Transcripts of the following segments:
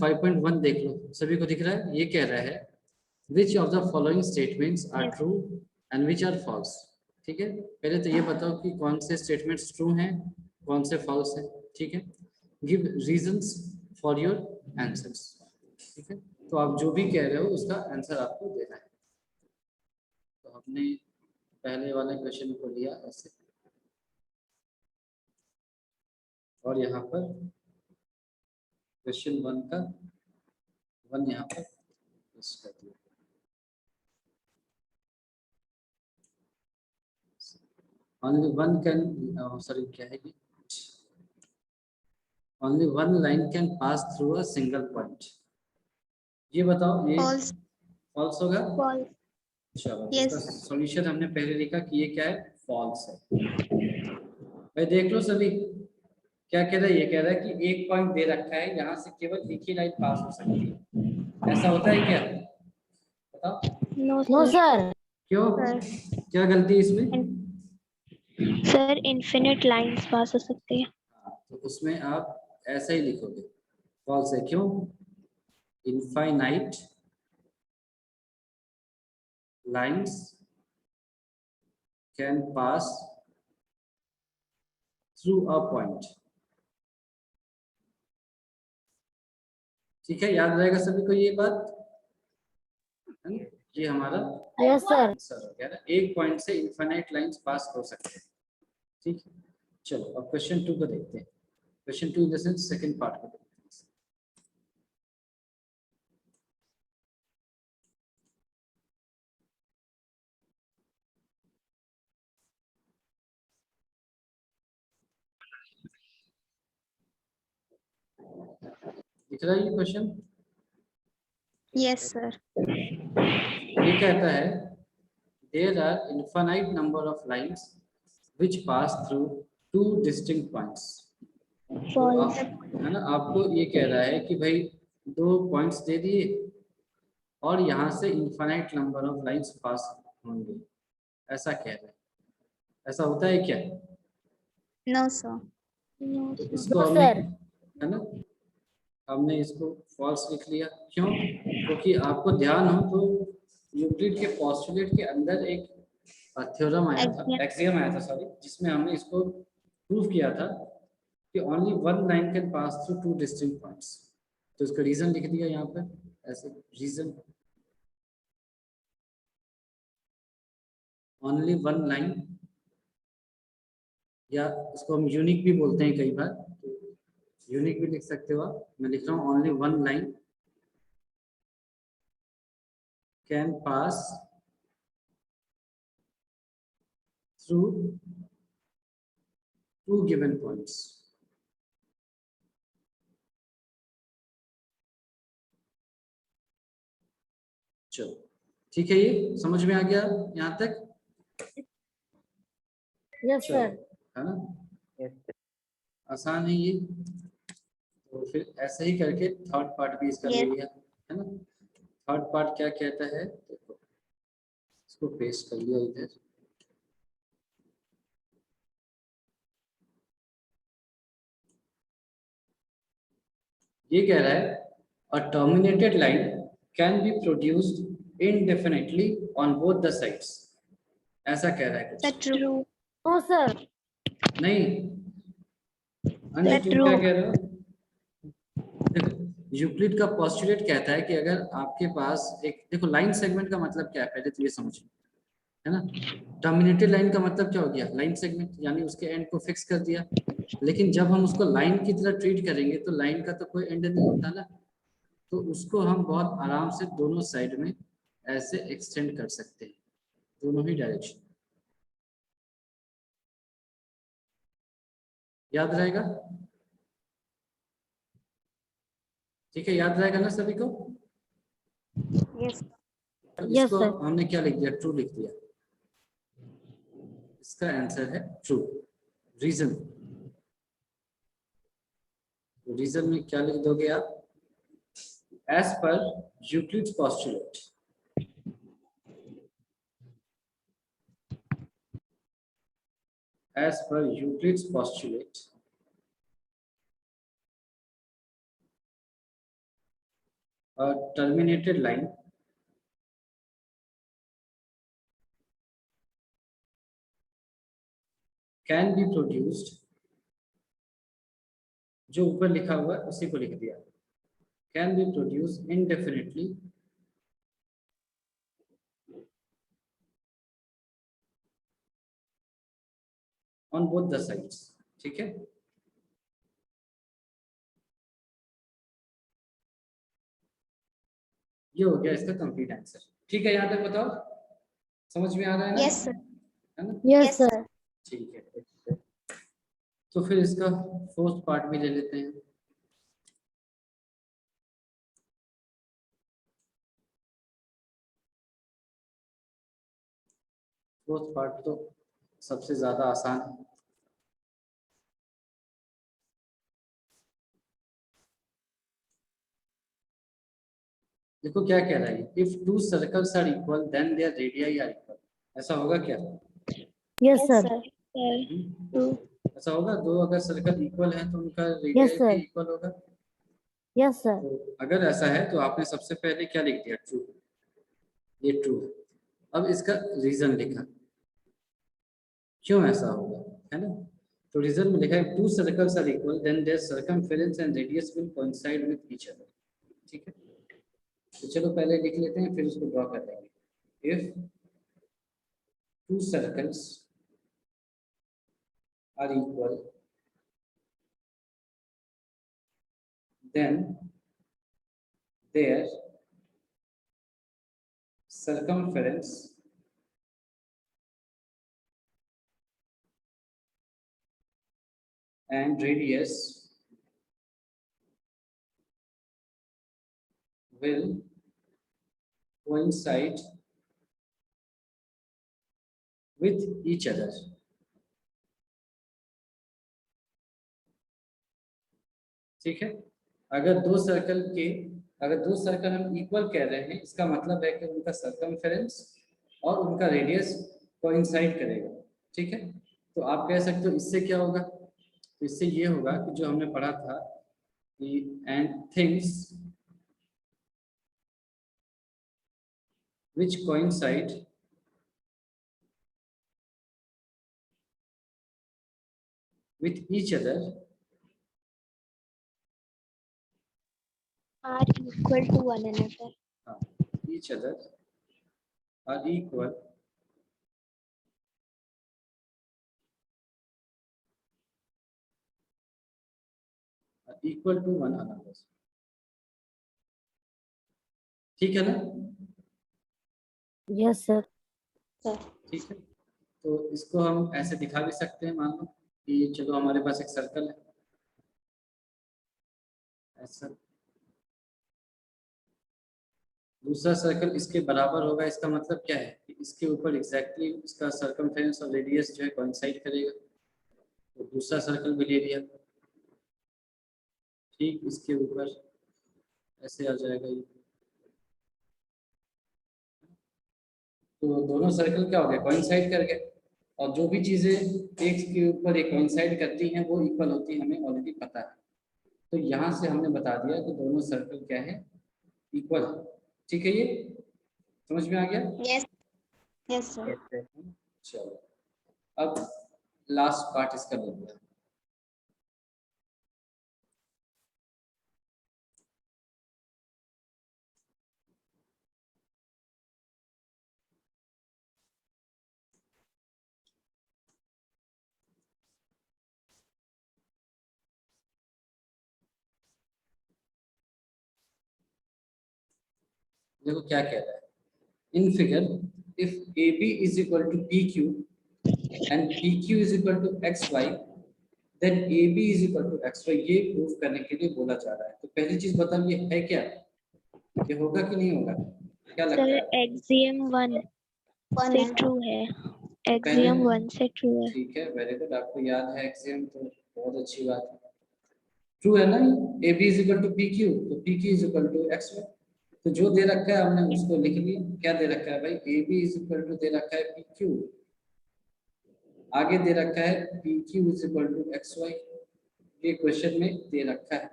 5.1 देख लो, सभी को दिख रहा है। ये कह रहा है which of the following statements are true and which are false. ठीक है, पहले तो ये बताओ कि कौन से स्टेटमेंट्स ट्रू हैं, कौन से फॉल्स हैं। ठीक है, give reasons for your answers. ठीक है, तो आप जो भी कह रहे हो उसका आंसर आपको देना है। तो हमने पहले वाले क्वेश्चन को लिया ऐसे, और यहाँ पर क्वेश्चन 1 का 1 यहाँ पर पेस्ट कर दिया। Only one can, sorry, क्या है ये? Only one line can pass through a single point. ये बताओ, ये False. false होगा? False. चलो, Yes. इसका सॉल्यूशन हमने पहले लिखा कि ये क्या है, false है। भाई देख लो सभी, क्या कह रहा है? ये कह रहा है कि एक पॉइंट दे रखा है, यहाँ से केवल एक ही लाइन पास हो सकती है। ऐसा होता है क्या? बताओ। No, sir. क्यों? Sir. क्या गलती है इसमें? Sir, infinite lines पास हो सकते हैं। तो उसमें आप ऐसा ही लिखोगे, फॉल्स है। क्यों? Infinite lines can pass through a point. ठीक है, याद रहेगा सभी को ये बात है ना? ये हमारा Yes, sir. आंसर हो गया ना, एक पॉइंट से इनफाइनाइट लाइन्स पास हो सकते हैं। ठीक है, चलो अब क्वेश्चन 2 को देखते हैं। Question 2 in the sense second part को देखते हैं। दिख रहा है ये क्वेश्चन? Yes, sir. ये कहता है there are infinite number of lines which pass through two distinct points. तो आप, है ना, आपको ये कह रहा है कि भाई 2 पॉइंट्स दे दिए और यहाँ से infinite number of lines pass होंगे, ऐसा कह रहा है। ऐसा होता है क्या? No, sir. No, तो sir. इसको हमने, है ना, हमने इसको फॉल्स लिख लिया। क्यों? क्योंकि आपको ध्यान हो तो यूक्लिड के पोस्टुलेट के अंदर एक थ्योरम आया था, एक्सियम आया था, सॉरी, जिसमें हमने इसको प्रूव किया था कि only one line can pass through two distinct points. तो इसका रीजन लिख दिया यहाँ पर ऐसे, रीजन ओनली वन लाइन, या इसको हम यूनिक भी बोलते हैं कई बार, तो यूनिक भी लिख सकते हो आप। मैं लिख रहा हूँ only one line can pass through two given points. चलो ठीक है, ये समझ में आ गया यहाँ तक? Yes, sir. है ना? आसान है ये। तो फिर ऐसे ही करके थर्ड पार्ट भी इसका ले लिया, है ना। थर्ड पार्ट क्या कहता है, देखो इसको पेस्ट कर लिया इधर। ये कह रहा है a terminated line can be produced indefinitely on both the sides. ऐसा कह रहा है कुछ। True. No, sir. नहीं, अंश तुम क्या कह रहे हो? देखो, यूक्लिड का पोस्टुलेट कहता है कि अगर आपके पास एक, देखो लाइन सेगमेंट का मतलब क्या है पहले तो ये समझो, है ना। टर्मिनेटेड लाइन का मतलब क्या हो गया? लाइन सेगमेंट, यानी उसके एंड को फिक्स कर दिया। लेकिन जब हम उसको लाइन की तरह ट्रीट करेंगे तो लाइन का तो कोई एंड नहीं होता ना, तो उसको हम बहुत आराम से दोनों साइड में ऐसे एक्सटेंड कर सकते हैं, दोनों ही डायरेक्शन। याद रहेगा? ठीक है, याद रहेगा ना सभी को? Yes. तो Yes, इसको sir. हमने क्या लिख दिया? ट्रू लिख दिया। इसका आंसर है ट्रू। रीजन, रीजन में क्या लिख दोगे आप? As per Euclid's postulate, as per Euclid's postulate, terminated line can be produced, जो ऊपर लिखा हुआ है उसी को लिख दिया, can be produced indefinitely on both the sides. ठीक है, ये हो गया इसका कंप्लीट आंसर। ठीक है, यहाँ तक बताओ, समझ में आ रहा है ना? Yes sir. है ना? Yes sir. ठीक है, तो फिर इसका फोर्थ पार्ट भी ले लेते हैं। फोर्थ पार्ट तो सबसे ज्यादा आसान है। देखो क्या कह रहा है, if two circles are equal then their radii are equal, ऐसा होगा क्या? Yes sir. ऐसा होगा, दो अगर सर्कल इक्वल है तो उनका रेडियाई भी इक्वल होगा। Yes sir. तो अगर ऐसा है तो आपने सबसे पहले क्या लिख दिया? ट्रू, ये ट्रू। अब इसका रीजन लिखा, क्यों ऐसा होगा, है ना? तो रीजन में लिखा है two circles are equal then their circumference and radius will coincide with each other. ठीक है, तो चलो पहले लिख लेते हैं फिर उसको ड्रॉ कर लेंगे। If two circles are equal then their circumference and radius will coincide with each other। ठीक है, अगर दो सर्कल हम इक्वल कह रहे हैं, इसका मतलब है कि उनका सर्कमफेरेंस और उनका रेडियस कोइंसाइड करेगा। ठीक है, तो आप कह सकते हो इससे क्या होगा, तो इससे ये होगा कि जो हमने पढ़ा था कि and things which coincide with each other are equal to one another। each other are equal to one another। ठीक है ना? Yes sir. ठीक है, तो इसको हम ऐसे दिखा भी सकते हैं, मान लो कि चलो हमारे पास एक सर्कल है ऐसा, दूसरा सर्कल इसके बराबर होगा, इसका मतलब क्या है कि इसके ऊपर एग्जैक्टली इसका सर्कमफेरेंस और रेडियस जो है कोइंसाइड करेगा, तो दूसरा सर्कल भी ले लिया, ठीक इसके ऊपर ऐसे आ जाएगा ये, तो दोनों सर्कल क्या हो गए, कोइंसाइड कर गए। और जो भी चीजें एक के ऊपर एक कोइंसाइड करती हैं वो इक्वल होती है, हमें ऑलरेडी पता है। तो यहाँ से हमने बता दिया कि दोनों सर्कल क्या है, इक्वल। ठीक है, ये समझ में आ गया? Yes yes sir. चलो अब लास्ट पार्ट इसका ले लिया। देखो क्या कह रहा है, in figure if AB is equal to PQ and PQ is equal to XY then AB is equal to XY, ये प्रूफ करने के लिए बोला जा रहा है। तो पहली चीज बताओ ये है क्या, ये होगा कि नहीं होगा, क्या लगता है? सर एक्सियम 1 से ट्रू है, एक्सियम 1 से ट्रू है। ठीक है, वेरी गुड, आपको याद है एक्सियम, तो बहुत अच्छी बात है, ट्रू है ना? AB is equal to PQ, तो PQ is equal to XY, तो जो दे रखा है हमने उसको लिख लिया। क्या दे रखा है भाई, AB is equal to दे रखा है PQ, आगे दे रखा है PQ is equal to XY, ये क्वेश्चन में दे रखा है।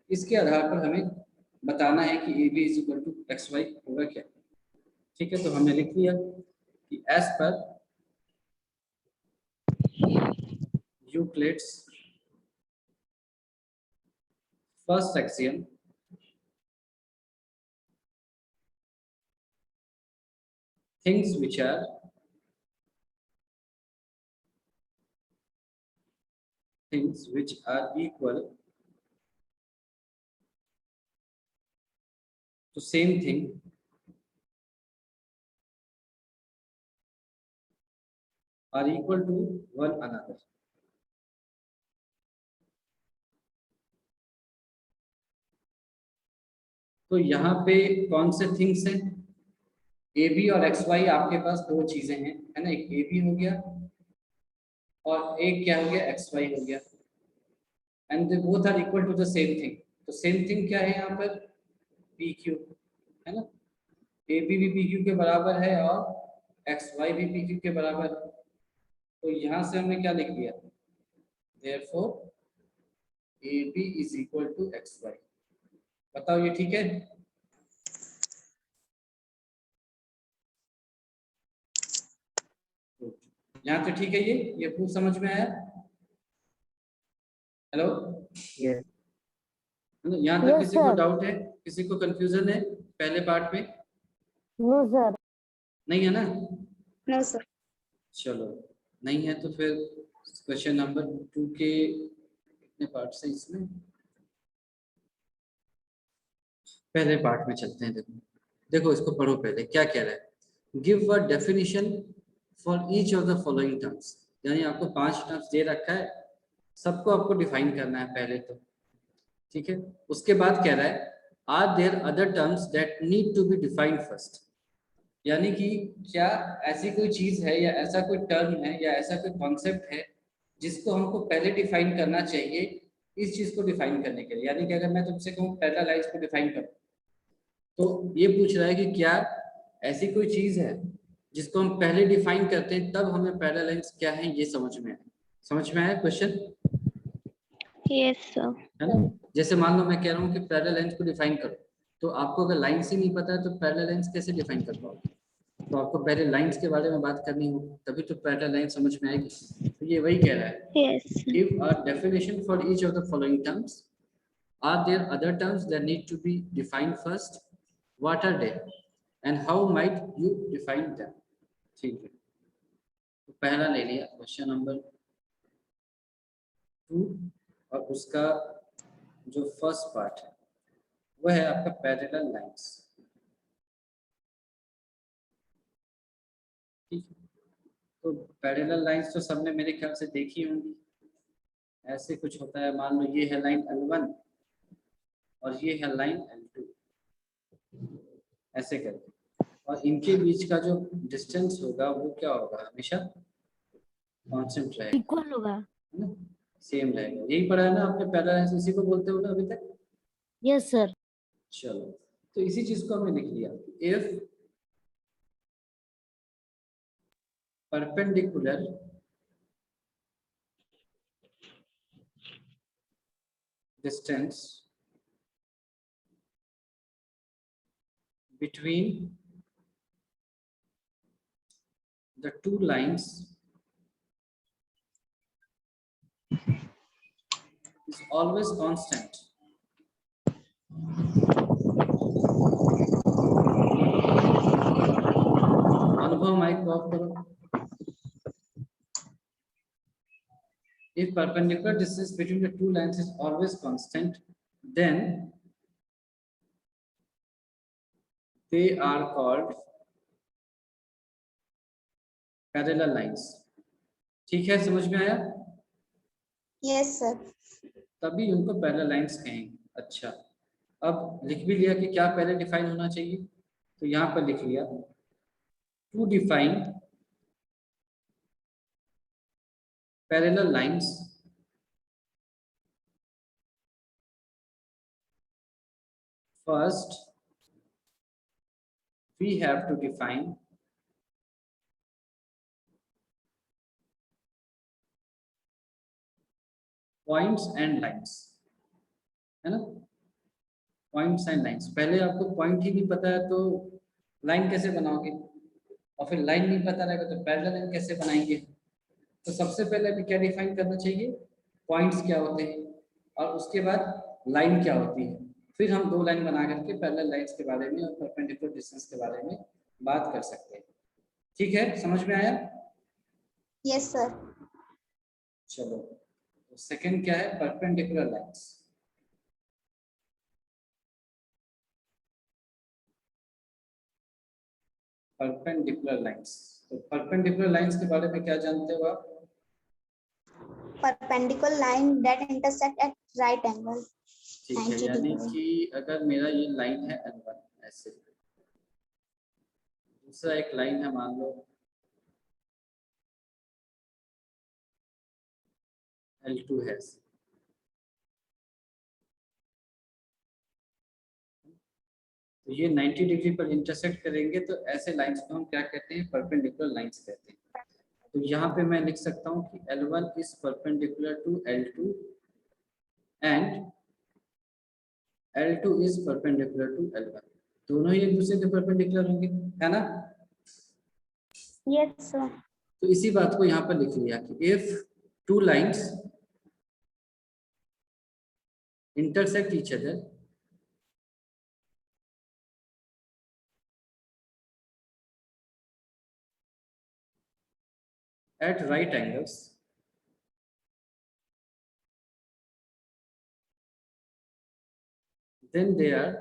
इसके आधार पर हमें बताना है कि A B is equal to X Y होगा क्या। ठीक है, तो हमने लिख लिया कि as per Euclid's first axiom things which are equal to same thing are equal to one another. तो यहाँ पे कौन से थिंग्स हैं, ए बी और एक्स वाई आपके पास दो चीजें हैं, है ना, एक ए बी हो गया और एक क्या हो गया, एक्स वाई हो गया, and they both are equal to the same thing. तो सेम थिंग क्या है यहाँ पर, पी क्यू, है ना, ए बी भी पी क्यू के बराबर है और एक्स वाई भी पी क्यू के बराबर है। तो यहाँ से हमने क्या लिख दिया, therefore A B is equal to X Y. बताओ ये ठीक है। यहाँ तो ठीक है, ये प्रूफ समझ में आया। हेलो, यहाँ तक किसी को डाउट है, किसी को कंफ्यूजन है पहले पार्ट में? No sir. नहीं है ना? No sir. चलो नहीं है तो फिर क्वेश्चन नंबर 2 के कितने पार्ट है इसमें, पहले पार्ट में चलते हैं। देखो देखो इसको पढ़ो पहले, क्या कह रहा है, give a definition for each of the following terms. यानी आपको 5 टर्म्स दे रखा है, सबको आपको डिफाइन करना है पहले तो, ठीक है। उसके बाद कह रहा है are there other terms that need to be defined first. यानी कि क्या ऐसी कोई चीज है या ऐसा कोई टर्म है या ऐसा कोई कॉन्सेप्ट है जिसको हमको पहले डिफाइन करना चाहिए इस चीज को डिफाइन करने के लिए। यानी कि अगर मैं तुमसे कहूँ पैरेललाइज को डिफाइन करो, तो ये पूछ रहा है कि क्या ऐसी कोई चीज है जिसको हम पहले डिफाइन करते हैं तब हमें पैरेललाइज क्या है ये समझ में आए। समझ में आया क्वेश्चन? Yes sir. है ना, जैसे मान लो मैं कह रहा हूँ कि पैरेलल लाइंस को डिफाइन करो, तो आपको अगर लाइंस ही नहीं पता है तो पैरेलल लाइंस कैसे डिफाइन कर पाओगे? तो आपको पहले लाइंस के बारे में बात करनी होगी, तभी तो पैरेलल लाइन समझ में आएगी। तो ये वही कह रहा है, yes. Give a definition for each of the following terms, are there other terms that need to be defined first, what are they and how might you define them. ठीक है, तो पहला ले लिया क्वेश्चन नंबर 2, और उसका जो first part है वो है आपका पैरेलल लाइंस। ठीक है, तो पैरेलल लाइंस तो सबने मेरे ख्याल से देखी होंगी। ऐसे कुछ होता है, मान लो ये है लाइन L1 और ये है लाइन L2, ऐसे करके, और इनके बीच का जो डिस्टेंस होगा वो क्या होगा, हमेशा कांस्टेंट रहेगा, इक्वल होगा। है ना, सेम रहेगा। यही पढ़ा है ना आपने पैरेलल लाइंस, इसी को बोलते हो ना अभी तक। Yes sir. चलो, तो इसी चीज को हमने लिख लिया, if perpendicular distance between the two lines is always constant. अनुभव माइक को ऑफ करो। If perpendicular distance between the two lines is always constant, then they are called parallel lines. ठीक है, समझ में आया? Yes sir. तभी उनको पैरेलल लाइंस कहेंगे। अच्छा, अब लिख भी लिया कि क्या पहले डिफाइन होना चाहिए, तो यहाँ पर लिख लिया, to define parallel lines first we have to define points and lines, है ना, पॉइंट्स एंड लाइंस। पहले आपको पॉइंट ही नहीं पता है तो लाइन कैसे बनाओगे, और फिर लाइन नहीं पता रहेगा तो पैरेलल लाइन कैसे बनाएंगे। तो सबसे पहले अभी क्या डिफाइन करना चाहिए, पॉइंट्स क्या होते हैं और उसके बाद लाइन क्या होती है, फिर हम दो लाइन बना करके पैरेलल लाइंस के बारे में और परपेंडिकुलर डिस्टेंस के बारे में बात कर सकते हैं। ठीक है, समझ में आया? Yes sir. चलो, तो सेकंड क्या है, परपेंडिकुलर लाइंस। परपेंडिकुलर लाइंस, तो परपेंडिकुलर लाइंस के बारे में क्या जानते हो आप? Perpendicular line that intersect at right angle ठीक है, 90 यानी डिग्री। कि अगर मेरा ये लाइन है L1 ऐसे, दूसरा एक लाइन है मान लो L2 है ऐसे, तो ये 90 डिग्री पर इंटरसेक्ट करेंगे, तो ऐसे लाइंस को हम क्या कहते हैं, परपेंडिकुलर लाइंस कहते हैं। तो यहाँ पे मैं लिख सकता हूँ कि L1 is perpendicular to L2 and L2 is perpendicular to L1, दोनों ही एक दूसरे के परपेंडिकुलर होंगे, है ना? Yes sir. तो इसी बात को यहाँ पर लिख लिया कि if two lines intersect each other at right angles, then they are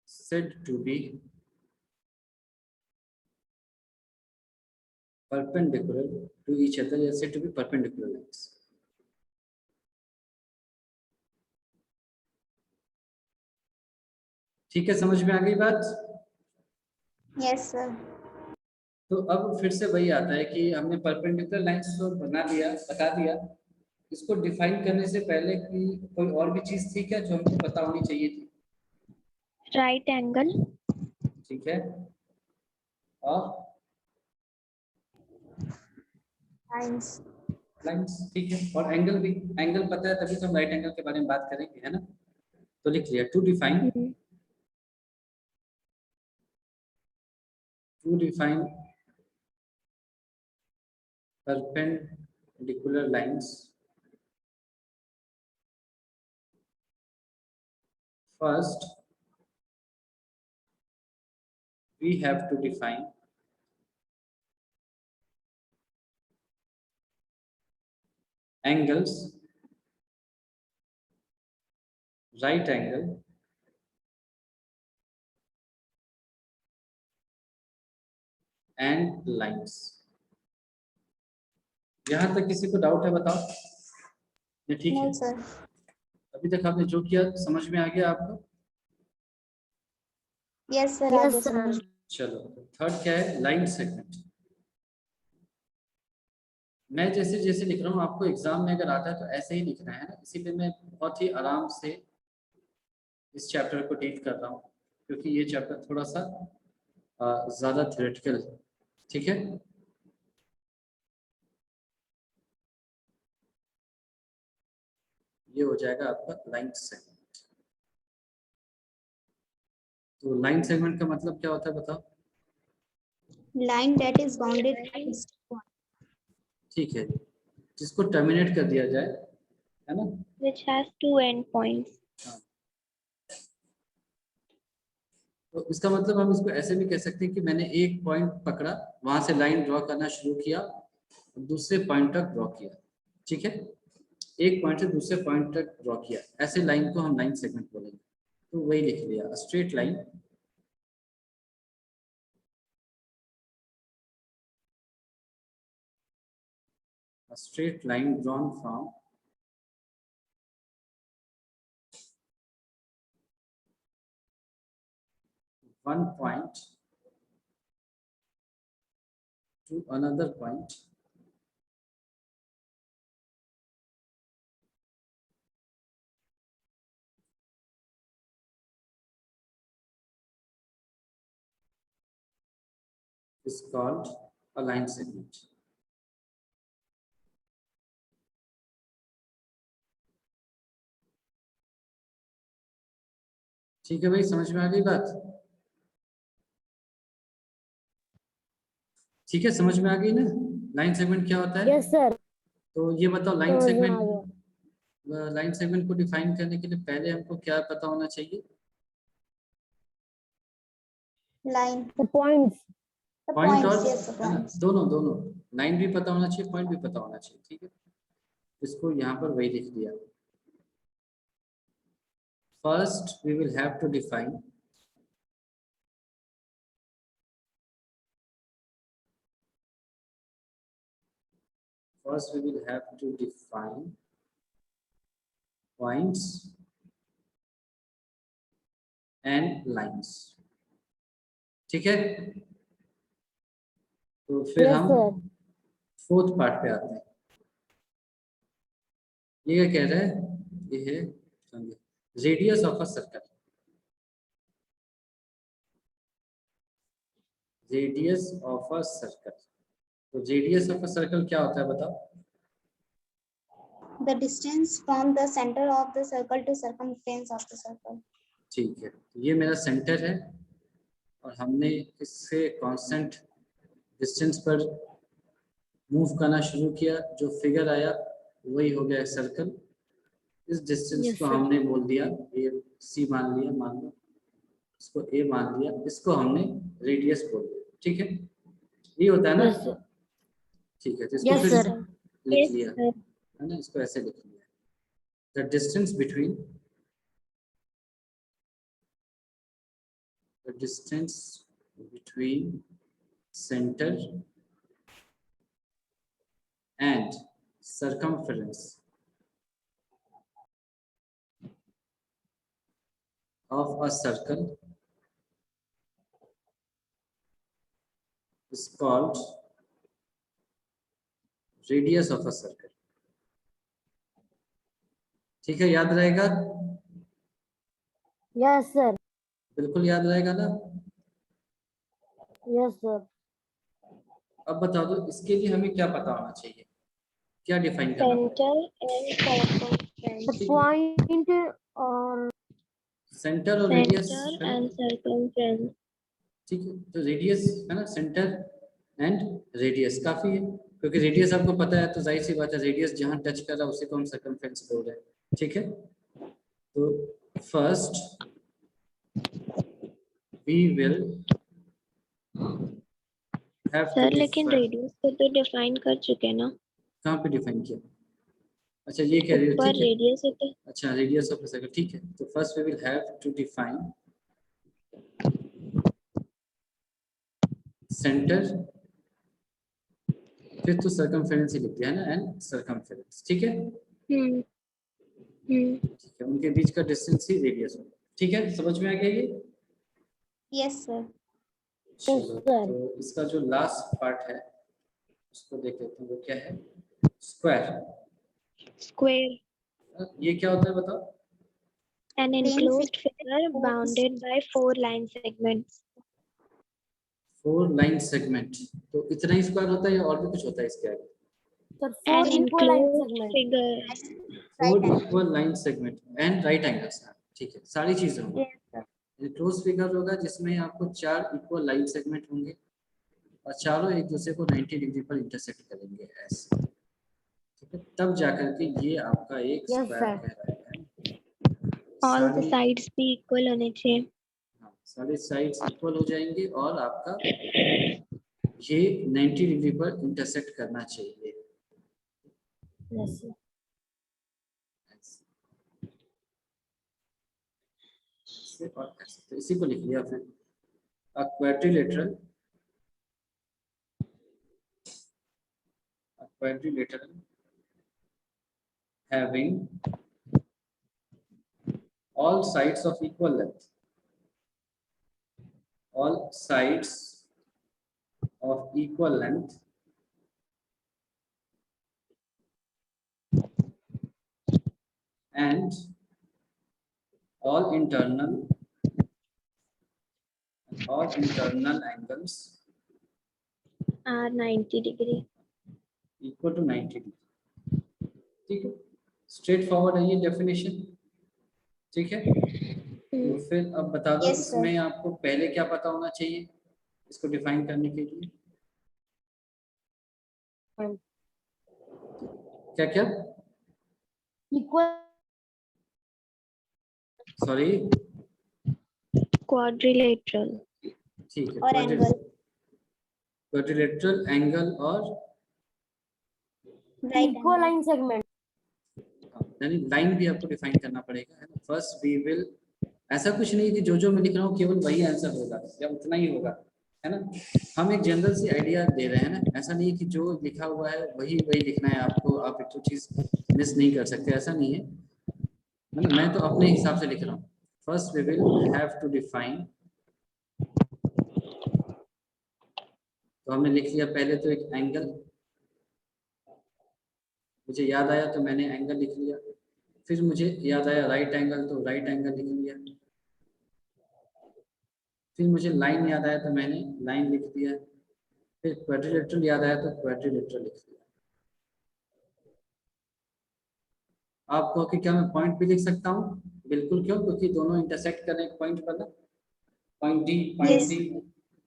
said to be perpendicular to each other, or said to be perpendicular lines. ठीक है, समझ में आ गई बात? Yes sir. तो अब फिर से वही आता है कि हमने परपेंडिकुलर लाइंस तो बना दिया, बता दिया, इसको डिफाइन करने से पहले कि कोई और भी चीज थी क्या जो हमको पता होनी चाहिए थी? राइट एंगल, ठीक है, और लाइंस। लाइंस, ठीक है, और एंगल भी, एंगल पता है तभी तो हम राइट एंगल के बारे में बात करेंगे, है ना? तो लिख लिया to define perpendicular lines, first we have to define angles, right angle and lines। यहां तक किसी को डाउट है बताओ? ये ठीक है? नहीं सर। अभी तक आपने जो किया समझ में आ गया आपको? यस सर, Yes, आगे sir. समझ। चलो, थर्ड क्या है, लाइन सेगमेंट। मैं जैसे जैसे लिख रहा हूँ आपको एग्जाम में अगर आता है तो ऐसे ही लिखना है ना, इसीलिए मैं बहुत ही आराम से इस चैप्टर को डील कर रहा हूँ, क्योंकि ये चैप्टर थोड़ा सा ज्यादा थ्योरेटिकल है। ठीक है, ये हो जाएगा आपका लाइन सेगमेंट। तो लाइन सेगमेंट का मतलब क्या होता है बताओ? Line that is bounded. ठीक है, जिसको टर्मिनेट कर दिया जाए, है ना? which has two endpoints. हाँ। तो इसका मतलब हम इसको ऐसे भी कह सकते हैं कि मैंने एक पॉइंट पकड़ा, वहां से लाइन ड्रॉ करना शुरू किया, दूसरे पॉइंट तक ड्रॉ किया। ठीक है, एक पॉइंट से दूसरे पॉइंट तक ड्रॉ किया, ऐसे लाइन को हम लाइन सेगमेंट बोलेंगे। तो वही लिख लिया, straight line a straight line drawn from one point to another point is called a line segment। ठीक है भाई, समझ में आ गई बात? ठीक है, समझ में आ गई ना लाइन सेगमेंट क्या होता है? यस सर, तो ये बताओ लाइन समझ में आ सेगमेंट, गया। लाइन सेगमेंट को डिफाइन करने के लिए पहले हमको क्या पता होना चाहिए? Line. The points. The point points. और Yes, the है ना, points. दोनों दोनों, लाइन भी पता होना चाहिए, पॉइंट भी पता होना चाहिए। ठीक है, इसको यहाँ पर वही लिख दिया। First we will have to define points and lines। ठीक है, तो फिर Yes हम sir. फोर्थ पार्ट पे आते हैं। ये क्या कह रहा है? ये है radius of a circle. Radius of a circle, तो रेडियस ऑफ अ सर्कल क्या होता है बताओ? The distance from the center of the circle to circumference of the circle. ठीक है, ये मेरा सेंटर है और हमने इससे कांस्टेंट डिस्टेंस पर मूव करना शुरू किया, जो फिगर आया वही हो गया सर्कल। इस डिस्टेंस Yes, को sir. हमने बोल दिया ये सी मान लिया, मान लो इसको ए मान लिया, इसको हमने रेडियस बोल दिया। ठीक है, ये होता है ना? Yes sir. ठीक है, तो इसको Yes फिर sir. लिख Yes, लिया sir. है ना, इसको ऐसे लिख लिया। The distance between center and circumference of a circle is called radius of a circle। ठीक है, याद रहेगा? Yes sir. बिल्कुल याद रहेगा ना? Yes sir. अब बता दो इसके लिए हमें क्या पता होना चाहिए, क्या डिफाइन करना पड़ेगा? Center and circumference. The point or centre और रेडियस Center है ना? and circumference. ठीक है, तो रेडियस है ना, सेंटर एंड रेडियस काफी है, क्योंकि रेडियस आपको पता है तो जाहिर सी बात है रेडियस जहां टच कर रहा है उसी को हम सर्कमफेरेंस बोल रहे हैं। ठीक है, तो first we will have to sir लेकिन डिफाइन। रेडियस को तो डिफाइन कर चुके ना, कहाँ पे डिफाइन किया? अच्छा ये कह रही हो, ऊपर ठीक है। रेडियस होता है। अच्छा रेडियस ऑफ सर्कल, ठीक है, तो first we will have to define centre, फिर तो सर्कमफेरेंस ही लिख दिया है ना, एंड सर्कमफेरेंस। ठीक है, ठीक है, उनके बीच का डिस्टेंस ही रेडियस होगा। ठीक है, समझ में आ गया ये? Yes sir. चलो, sir. तो इसका जो लास्ट पार्ट है उसको देख लेते हैं, वो क्या है? स्क्वायर। स्क्वायर, ये क्या होता है बताओ? an enclosed figure bounded by 4 line segments. 4 line segment, तो इतना ही स्क्वायर होता है या और भी कुछ होता है इसके आगे? sir, four An equal line enclosed segments. figure. 4 equal line segment and right angles. ठीक है, सारी चीजें होंगी। Yes, sir. क्लोज फिगर होगा जिसमें आपको 4 इक्वल लाइन सेगमेंट होंगे और चारों एक दूसरे को 90 डिग्री पर इंटरसेक्ट करेंगे ऐसे। ठीक है, तब जाकर के ये आपका एक Yes, स्क्वायर sir. कहलाएगा। All the सारी sides भी equal होने चाहिए। हाँ, सारे साइड्स इक्वल हो जाएंगे और आपका ये 90 डिग्री पर इंटरसेक्ट करना चाहिए। Yes sir. ऐसे और ऐसे, तो इसी को लिख लिया फिर। A quadrilateral having all sides of equal length, all sides of equal length and all internal angles are 90 degree. equal to 90 degree. ठीक है, स्ट्रेट फॉरवर्ड है ये डेफिनेशन। ठीक है, तो फिर अब बता दो Yes, sir. इसमें आपको पहले क्या पता होना चाहिए इसको डिफाइन करने के लिए? क्या क्या? Equal. सॉरी, quadrilateral, ठीक है, और angle. क्वाड्रिलेटरल, एंगल और Right Equal angle. line segment. यानी लाइन भी आपको डिफाइन करना पड़ेगा, है ना। फर्स्ट वी विल, ऐसा कुछ नहीं कि जो मैं लिख रहा हूँ केवल वही आंसर होगा या उतना ही होगा, है ना। हम एक जनरल सी आइडिया दे रहे हैं ना, ऐसा नहीं है कि जो लिखा हुआ है वही वही लिखना है आपको, आप एक तो चीज मिस नहीं कर सकते, ऐसा नहीं है ना। मैं तो अपने हिसाब से लिख रहा हूँ। First we will have to define, तो हमने लिख लिया पहले तो एक एंगल, मुझे याद आया तो मैंने एंगल लिख लिया। फिर मुझे याद आया राइट एंगल, तो राइट एंगल लिख लिया। फिर मुझे लाइन याद आया तो मैंने लाइन लिख दिया। फिर क्वाड्रिलेटरल याद आया तो क्वाड्रिलेटरल लिख दिया। आप कहो कि क्या मैं पॉइंट भी लिख सकता हूँ? बिल्कुल, क्यों? क्योंकि दोनों इंटरसेक्ट कर रहे हैं पॉइंट पर ना, पॉइंट डी, पॉइंट Yes. सी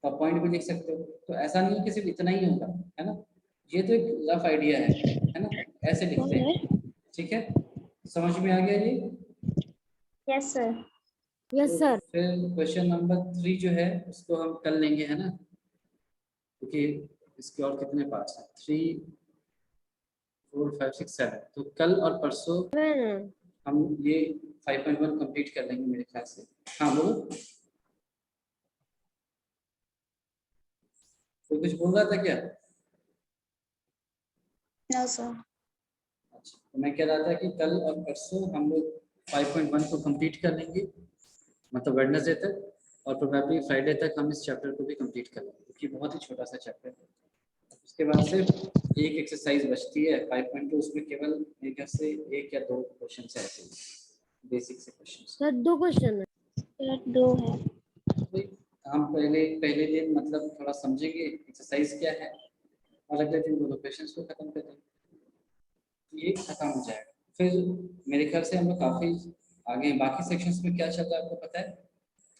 का पॉइंट भी लिख सकते हो। तो ऐसा नहीं है कि सिर्फ इतना ही होगा, है ना। ये तो एक रफ आइडिया है ना, ऐसे लिखते हैं, ठीक है। समझ में आ गया ये? Yes, sir. Yes, तो sir. फिर क्वेश्चन नंबर 3 जो है उसको हम कर लेंगे, है ना, क्योंकि इसके और कितने पार्ट्स हैं? 3 4 5 6 7। तो कल और परसों हम ये 5.1 कंप्लीट कर लेंगे मेरे ख्याल से। हाँ बोलो, तो कुछ बोल रहा था क्या? No, sir. अच्छा, तो मैं कह रहा था कि कल और परसों हम लोग 5.1 को कंप्लीट कर लेंगे, मतलब वेडनेसडे तक, और प्रोबेबली फ्राइडे तक हम इस चैप्टर को भी कंप्लीट कर लेंगे, क्योंकि बहुत ही छोटा सा चैप्टर है। उसके बाद सिर्फ एक एक्सरसाइज बचती है 5.2, उसमें केवल मेरे ख्याल से 1 या 2 क्वेश्चन है ऐसे बेसिक से क्वेश्चन। Sir, 2 question है. sir 2 है। हम पहले दिन मतलब थोड़ा समझेंगे एक्सरसाइज क्या है, और अगले दिन 2 क्वेश्चन को खत्म कर देंगे, ये खत्म हो जाएगा। फिर मेरे ख्याल से हम लोग काफी आगे हैं। बाकी सेक्शंस में क्या चल रहा है आपको पता है?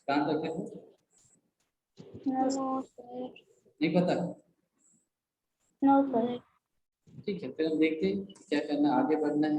कहाँ तक है? No, sir. No, sir. नहीं पता? No, sir. ठीक है, फिर हम देखते हैं क्या करना, आगे बढ़ना है।